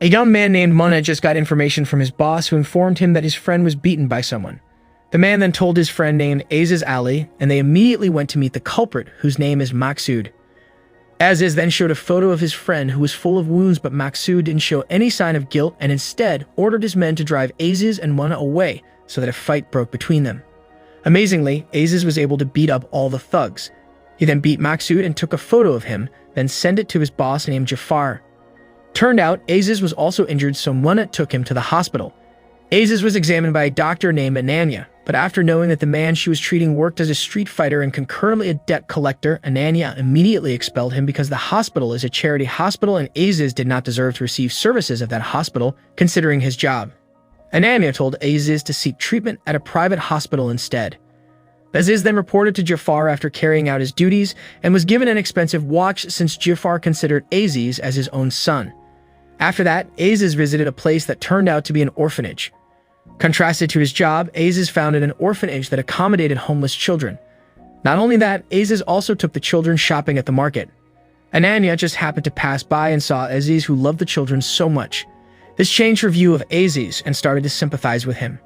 A young man named Munna just got information from his boss who informed him that his friend was beaten by someone. The man then told his friend named Aziz Ali, and they immediately went to meet the culprit, whose name is Maksud. Aziz then showed a photo of his friend who was full of wounds, but Maksud didn't show any sign of guilt and instead ordered his men to drive Aziz and Munna away so that a fight broke between them. Amazingly, Aziz was able to beat up all the thugs. He then beat Maksud and took a photo of him, then sent it to his boss named Jafar. Turned out, Aziz was also injured, so Munna took him to the hospital. Aziz was examined by a doctor named Ananya, but after knowing that the man she was treating worked as a street fighter and concurrently a debt collector, Ananya immediately expelled him because the hospital is a charity hospital and Aziz did not deserve to receive services of that hospital, considering his job. Ananya told Aziz to seek treatment at a private hospital instead. Aziz then reported to Jafar after carrying out his duties and was given an expensive watch since Jafar considered Aziz as his own son. After that, Aziz visited a place that turned out to be an orphanage. Contrasted to his job, Aziz founded an orphanage that accommodated homeless children. Not only that, Aziz also took the children shopping at the market. Ananya just happened to pass by and saw Aziz, who loved the children so much. This changed her view of Aziz and started to sympathize with him.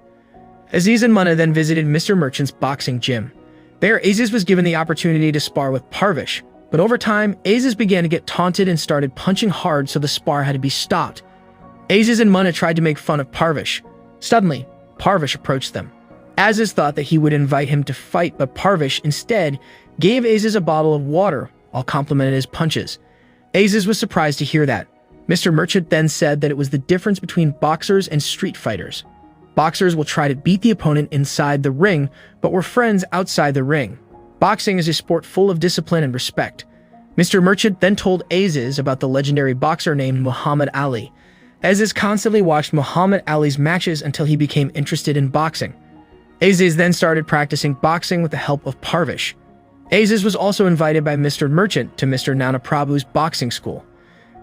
Aziz and Munna then visited Mr. Merchant's boxing gym. There, Aziz was given the opportunity to spar with Parvish, but over time, Aziz began to get taunted and started punching hard, so the spar had to be stopped. Aziz and Munna tried to make fun of Parvish. Suddenly, Parvish approached them. Aziz thought that he would invite him to fight, but Parvish instead gave Aziz a bottle of water while complimented his punches. Aziz was surprised to hear that. Mr. Merchant then said that it was the difference between boxers and street fighters. Boxers will try to beat the opponent inside the ring, but we're friends outside the ring. Boxing is a sport full of discipline and respect. Mr. Merchant then told Aziz about the legendary boxer named Muhammad Ali. Aziz constantly watched Muhammad Ali's matches until he became interested in boxing. Aziz then started practicing boxing with the help of Parvish. Aziz was also invited by Mr. Merchant to Mr. Nana Prabhu's boxing school.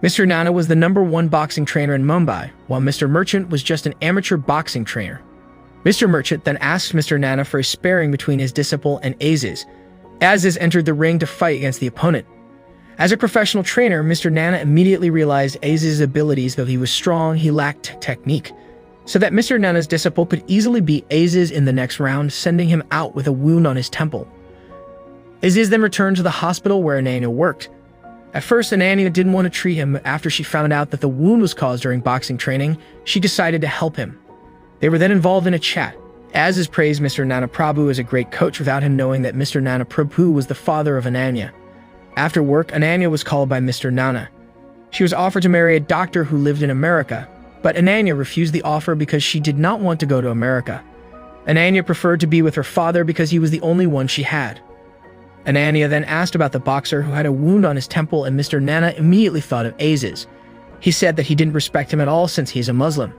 Mr. Nana was the #1 boxing trainer in Mumbai, while Mr. Merchant was just an amateur boxing trainer. Mr. Merchant then asked Mr. Nana for a sparring between his disciple and Aziz. Aziz entered the ring to fight against the opponent. As a professional trainer, Mr. Nana immediately realized Aziz's abilities. Though he was strong, he lacked technique, so that Mr. Nana's disciple could easily beat Aziz in the next round, sending him out with a wound on his temple. Aziz then returned to the hospital where Ananya worked. At first, Ananya didn't want to treat him, but after she found out that the wound was caused during boxing training, she decided to help him. They were then involved in a chat. Aziz praised Mr. Nana Prabhu as a great coach without him knowing that Mr. Nana Prabhu was the father of Ananya. After work, Ananya was called by Mr. Nana. She was offered to marry a doctor who lived in America, but Ananya refused the offer because she did not want to go to America. Ananya preferred to be with her father because he was the only one she had. Ananya then asked about the boxer who had a wound on his temple, and Mr. Nana immediately thought of Aziz. He said that he didn't respect him at all since he is a Muslim.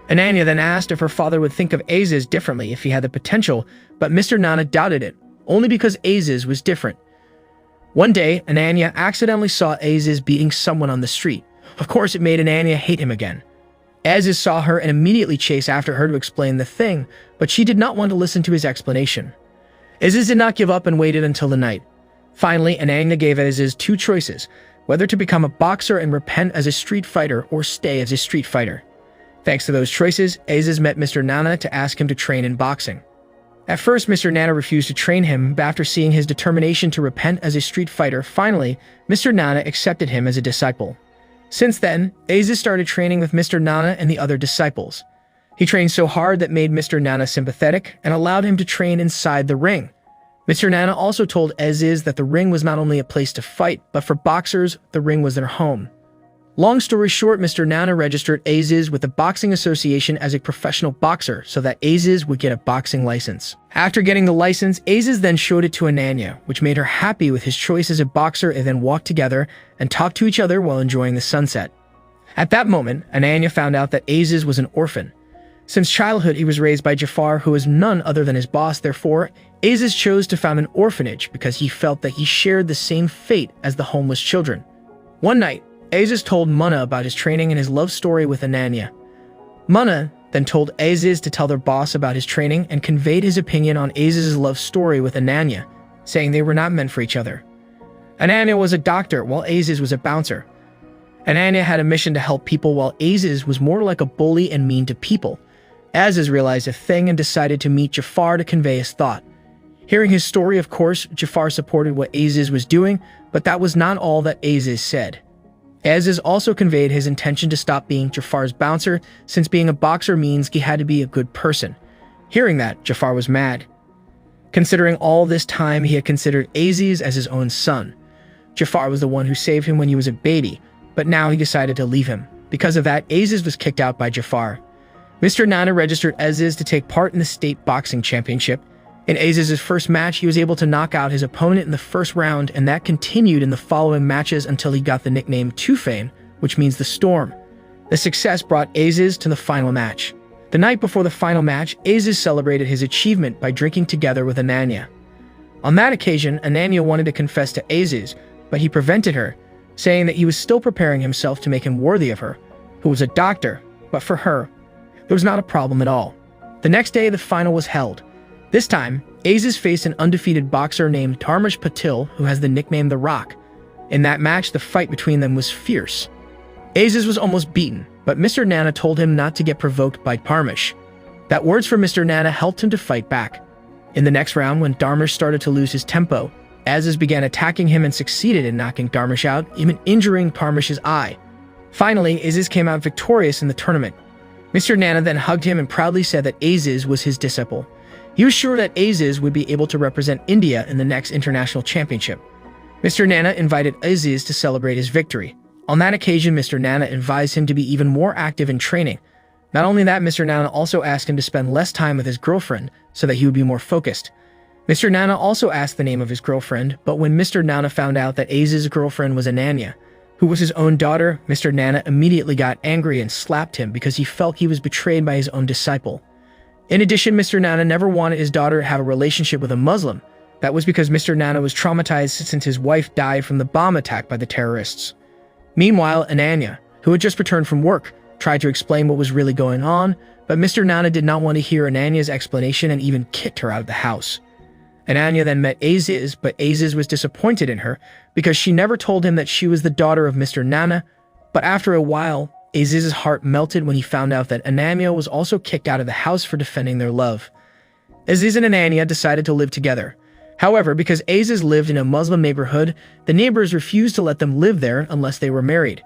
Ananya then asked if her father would think of Aziz differently if he had the potential, but Mr. Nana doubted it, only because Aziz was different. One day, Ananya accidentally saw Aziz beating someone on the street. Of course, it made Ananya hate him again. Aziz saw her and immediately chased after her to explain the thing, but she did not want to listen to his explanation. Aziz did not give up and waited until the night. Finally, Ananya gave Aziz two choices, whether to become a boxer and repent as a street fighter or stay as a street fighter. Thanks to those choices, Aziz met Mr. Nana to ask him to train in boxing. At first, Mr. Nana refused to train him, but after seeing his determination to repent as a street fighter, finally, Mr. Nana accepted him as a disciple. Since then, Aziz started training with Mr. Nana and the other disciples. He trained so hard that made Mr. Nana sympathetic and allowed him to train inside the ring. Mr. Nana also told Aziz that the ring was not only a place to fight, but for boxers, the ring was their home. Long story short, Mr. Nana registered Aziz with the Boxing Association as a professional boxer so that Aziz would get a boxing license. After getting the license, Aziz then showed it to Ananya, which made her happy with his choice as a boxer, and then walked together and talked to each other while enjoying the sunset. At that moment, Ananya found out that Aziz was an orphan. Since childhood, he was raised by Jafar, who is none other than his boss. Therefore, Aziz chose to found an orphanage because he felt that he shared the same fate as the homeless children. One night, Aziz told Munna about his training and his love story with Ananya. Munna then told Aziz to tell their boss about his training and conveyed his opinion on Aziz's love story with Ananya, saying they were not meant for each other. Ananya was a doctor while Aziz was a bouncer. Ananya had a mission to help people while Aziz was more like a bully and mean to people. Aziz realized a thing and decided to meet Jafar to convey his thought. Hearing his story, of course, Jafar supported what Aziz was doing, but that was not all that Aziz said. Aziz also conveyed his intention to stop being Jafar's bouncer, since being a boxer means he had to be a good person. Hearing that, Jafar was mad. Considering all this time, he had considered Aziz as his own son. Jafar was the one who saved him when he was a baby, but now he decided to leave him. Because of that, Aziz was kicked out by Jafar. Mr. Nana registered Aziz to take part in the state boxing championship. In Aziz's first match, he was able to knock out his opponent in the first round, and that continued in the following matches until he got the nickname Tufan, which means the storm. The success brought Aziz to the final match. The night before the final match, Aziz celebrated his achievement by drinking together with Ananya. On that occasion, Ananya wanted to confess to Aziz, but he prevented her, saying that he was still preparing himself to make him worthy of her, who was a doctor, but for her, there was not a problem at all. The next day, the final was held. This time, Aziz faced an undefeated boxer named Dharmesh Patil, who has the nickname The Rock. In that match, the fight between them was fierce. Aziz was almost beaten, but Mr. Nana told him not to get provoked by Dharmesh. That words from Mr. Nana helped him to fight back. In the next round, when Dharmesh started to lose his tempo, Aziz began attacking him and succeeded in knocking Dharmesh out, even injuring Dharmesh's eye. Finally, Aziz came out victorious in the tournament. Mr. Nana then hugged him and proudly said that Aziz was his disciple. He was sure that Aziz would be able to represent India in the next international championship. Mr. Nana invited Aziz to celebrate his victory. On that occasion, Mr. Nana advised him to be even more active in training. Not only that, Mr. Nana also asked him to spend less time with his girlfriend so that he would be more focused. Mr. Nana also asked the name of his girlfriend, but when Mr. Nana found out that Aziz's girlfriend was Ananya, who was his own daughter, Mr. Nana immediately got angry and slapped him because he felt he was betrayed by his own disciple. In addition, Mr. Nana never wanted his daughter to have a relationship with a Muslim. That was because Mr. Nana was traumatized since his wife died from the bomb attack by the terrorists. Meanwhile, Ananya, who had just returned from work, tried to explain what was really going on, but Mr. Nana did not want to hear Ananya's explanation and even kicked her out of the house. Ananya then met Aziz, but Aziz was disappointed in her because she never told him that she was the daughter of Mr. Nana. But after a while, Aziz's heart melted when he found out that Ananya was also kicked out of the house for defending their love. Aziz and Ananya decided to live together. However, because Aziz lived in a Muslim neighborhood, the neighbors refused to let them live there unless they were married.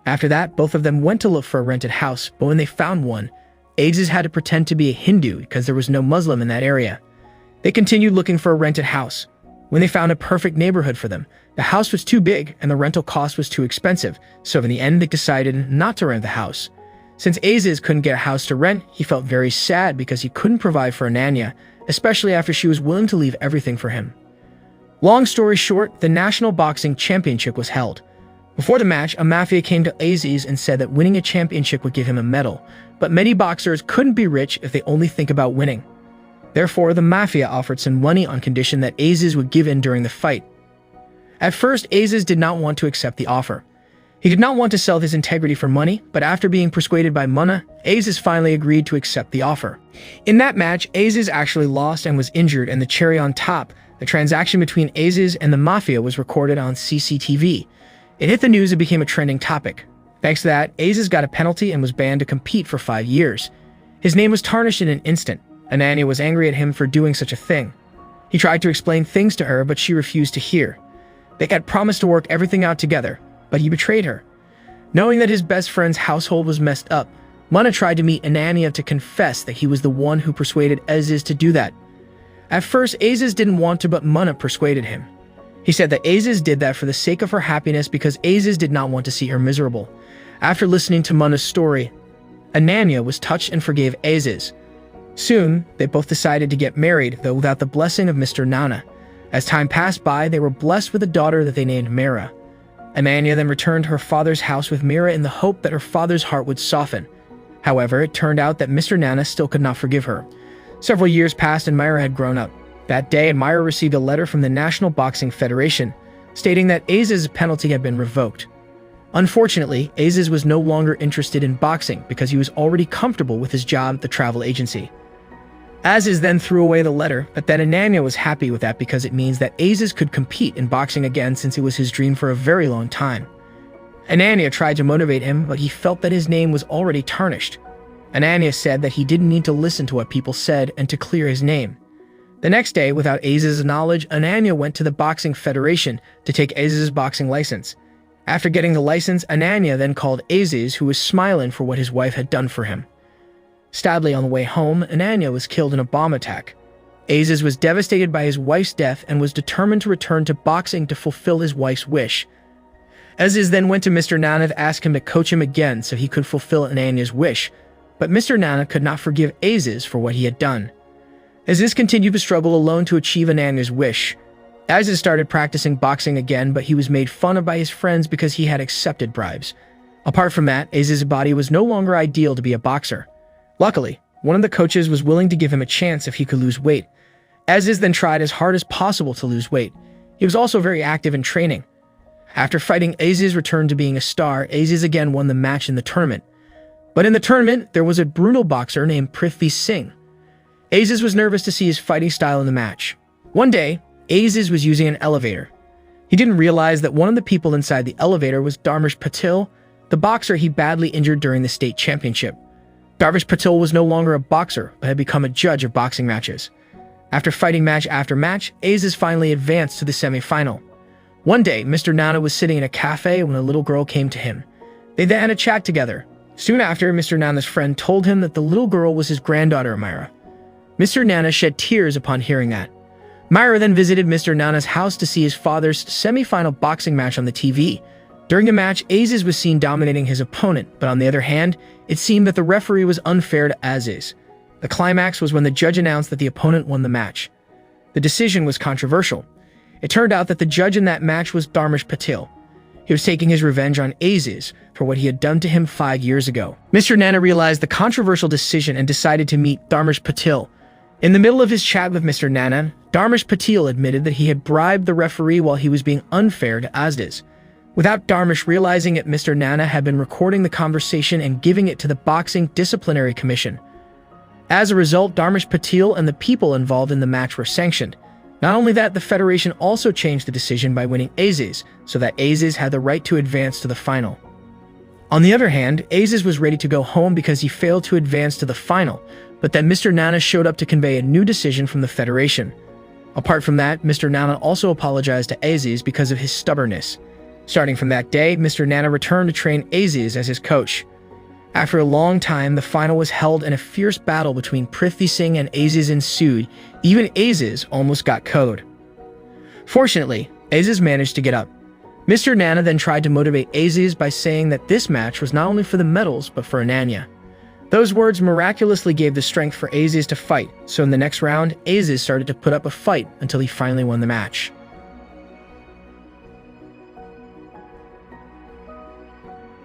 After that, both of them went to look for a rented house, but when they found one, Aziz had to pretend to be a Hindu because there was no Muslim in that area. They continued looking for a rented house. When they found a perfect neighborhood for them, the house was too big and the rental cost was too expensive, so in the end they decided not to rent the house. Since Aziz couldn't get a house to rent, he felt very sad because he couldn't provide for Ananya, especially after she was willing to leave everything for him. Long story short, the National Boxing Championship was held. Before the match, a mafia came to Aziz and said that winning a championship would give him a medal, but many boxers couldn't be rich if they only think about winning. Therefore, the mafia offered some money on condition that Aziz would give in during the fight. At first, Aziz did not want to accept the offer. He did not want to sell his integrity for money, but after being persuaded by Munna, Aziz finally agreed to accept the offer. In that match, Aziz actually lost and was injured, and the cherry on top, the transaction between Aziz and the mafia was recorded on CCTV. It hit the news and became a trending topic. Thanks to that, Aziz got a penalty and was banned to compete for 5 years. His name was tarnished in an instant. Ananya was angry at him for doing such a thing. He tried to explain things to her, but she refused to hear. They had promised to work everything out together, but he betrayed her. Knowing that his best friend's household was messed up, Munna tried to meet Ananya to confess that he was the one who persuaded Aziz to do that. At first, Aziz didn't want to, but Munna persuaded him. He said that Aziz did that for the sake of her happiness because Aziz did not want to see her miserable. After listening to Munna's story, Ananya was touched and forgave Aziz. Soon, they both decided to get married, though without the blessing of Mr. Nana. As time passed by, they were blessed with a daughter that they named Mira. Ananya then returned to her father's house with Mira in the hope that her father's heart would soften. However, it turned out that Mr. Nana still could not forgive her. Several years passed and Mira had grown up. That day, Mira received a letter from the National Boxing Federation, stating that Aziz's penalty had been revoked. Unfortunately, Aziz was no longer interested in boxing because he was already comfortable with his job at the travel agency. Aziz then threw away the letter, but then Ananya was happy with that because it means that Aziz could compete in boxing again since it was his dream for a very long time. Ananya tried to motivate him, but he felt that his name was already tarnished. Ananya said that he didn't need to listen to what people said and to clear his name. The next day, without Aziz's knowledge, Ananya went to the Boxing Federation to take Aziz's boxing license. After getting the license, Ananya then called Aziz, who was smiling for what his wife had done for him. Sadly, on the way home, Ananya was killed in a bomb attack. Aziz was devastated by his wife's death and was determined to return to boxing to fulfill his wife's wish. Aziz then went to Mr. Nana to ask him to coach him again so he could fulfill Ananya's wish, but Mr. Nana could not forgive Aziz for what he had done. Aziz continued to struggle alone to achieve Ananya's wish. Aziz started practicing boxing again, but he was made fun of by his friends because he had accepted bribes. Apart from that, Aziz's body was no longer ideal to be a boxer. Luckily, one of the coaches was willing to give him a chance if he could lose weight. Aziz then tried as hard as possible to lose weight. He was also very active in training. After fighting, Aziz returned to being a star. Aziz again won the match in the tournament. But in the tournament, there was a brutal boxer named Prithvi Singh. Aziz was nervous to see his fighting style in the match. One day, Aziz was using an elevator. He didn't realize that one of the people inside the elevator was Dharmesh Patil, the boxer he badly injured during the state championship. Dharmesh Patil was no longer a boxer, but had become a judge of boxing matches. After fighting match after match, Aziz finally advanced to the semi-final. One day, Mr. Nana was sitting in a cafe when a little girl came to him. They then had a chat together. Soon after, Mr. Nana's friend told him that the little girl was his granddaughter, Myra. Mr. Nana shed tears upon hearing that. Myra then visited Mr. Nana's house to see his father's semi-final boxing match on the TV. During the match, Aziz was seen dominating his opponent, but on the other hand, it seemed that the referee was unfair to Aziz. The climax was when the judge announced that the opponent won the match. The decision was controversial. It turned out that the judge in that match was Dharmesh Patil. He was taking his revenge on Aziz for what he had done to him 5 years ago. Mr. Nana realized the controversial decision and decided to meet Dharmesh Patil. In the middle of his chat with Mr. Nana, Dharmesh Patil admitted that he had bribed the referee while he was being unfair to Aziz. Without Dharmesh realizing it, Mr. Nana had been recording the conversation and giving it to the Boxing Disciplinary Commission. As a result, Dharmesh Patil and the people involved in the match were sanctioned. Not only that, the federation also changed the decision by winning Aziz, so that Aziz had the right to advance to the final. On the other hand, Aziz was ready to go home because he failed to advance to the final, but then Mr. Nana showed up to convey a new decision from the federation. Apart from that, Mr. Nana also apologized to Aziz because of his stubbornness. Starting from that day, Mr. Nana returned to train Aziz as his coach. After a long time, the final was held and a fierce battle between Prithvi Singh and Aziz ensued. Even Aziz almost got KO'd. Fortunately, Aziz managed to get up. Mr. Nana then tried to motivate Aziz by saying that this match was not only for the medals, but for Ananya. Those words miraculously gave the strength for Aziz to fight, so in the next round, Aziz started to put up a fight until he finally won the match.